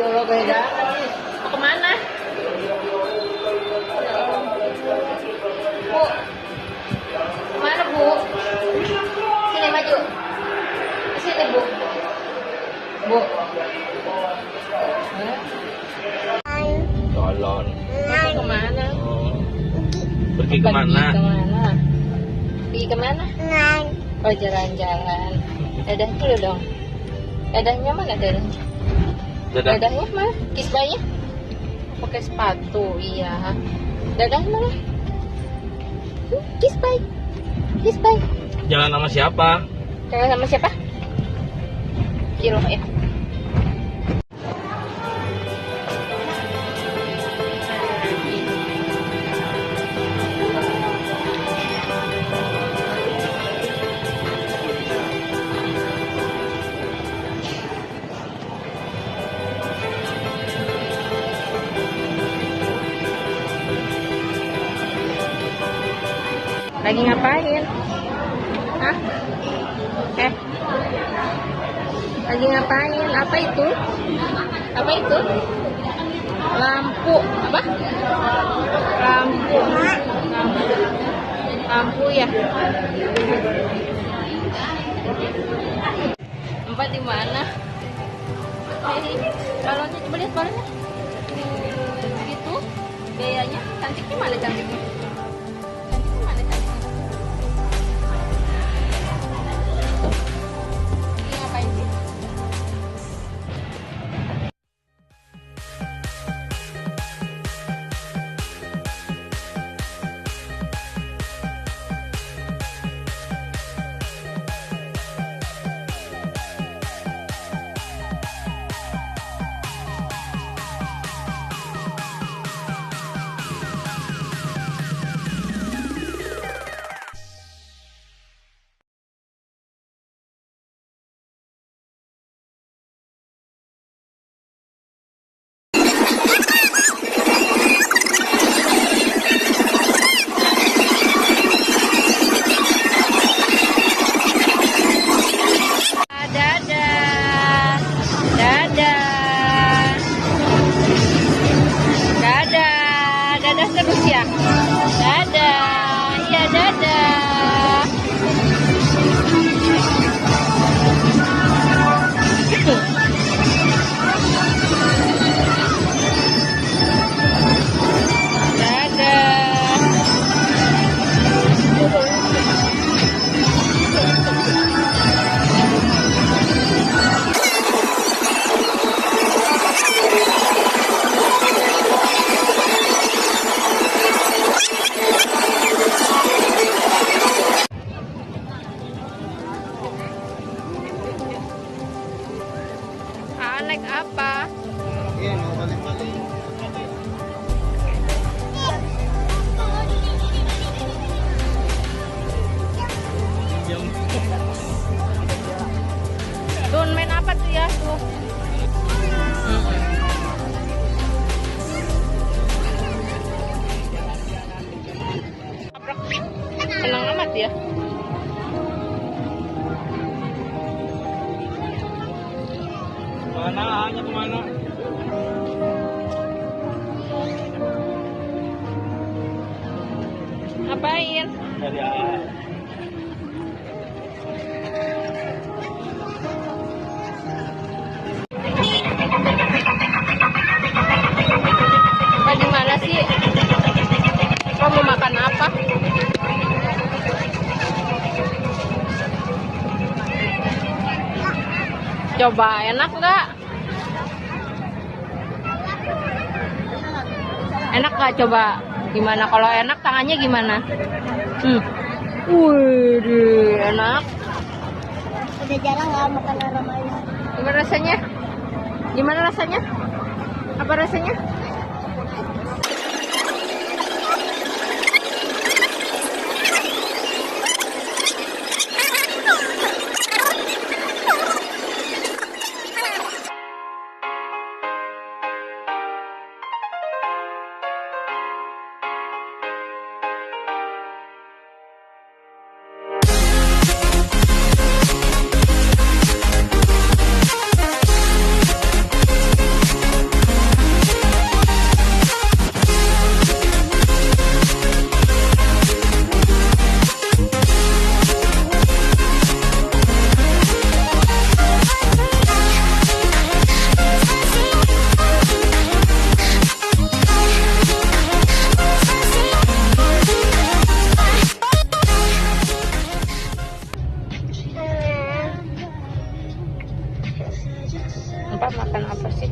Allah, beda. Mau kemana? Bu, kemana Bu? Sini maju. Sini Bu. Bu. Tolong. Mau kemana? Pergi kemana? Pergi kemana? Oh, jalan-jalan. Dadah dulu dong. Dadahnya mana dadahnya? Dadahnya mana? Kisbahnya? Pakai sepatu, iya. Dadah mana? Kisbah. Kisbah. Jalan sama siapa? Jalan sama siapa? Kilo ya. Lagi ngapain? Hah? Lagi ngapain? Apa itu? Apa itu? Lampu. Apa? Lampu. Lampu ya. Tempat di mana? Balonnya, coba lihat balonnya. Gitu. Gayanya. Cantiknya mana cantiknya? Terus ya, dadah, iya dadah. Naik apa? Iya, mau balik-balik. Tuh main apa tuh ya tuh? Senang amat ya. Mana? Hanya kemana? Ngapain? Dari arah. Apa di mana sih? Kamu mau makan apa? Coba enak nggak? Enak nggak coba? Gimana kalau enak tangannya gimana? Wih, enak. Udah jarang nggak makan aroma ini. Gimana rasanya? Gimana rasanya? Apa rasanya? Apa makan apa sih?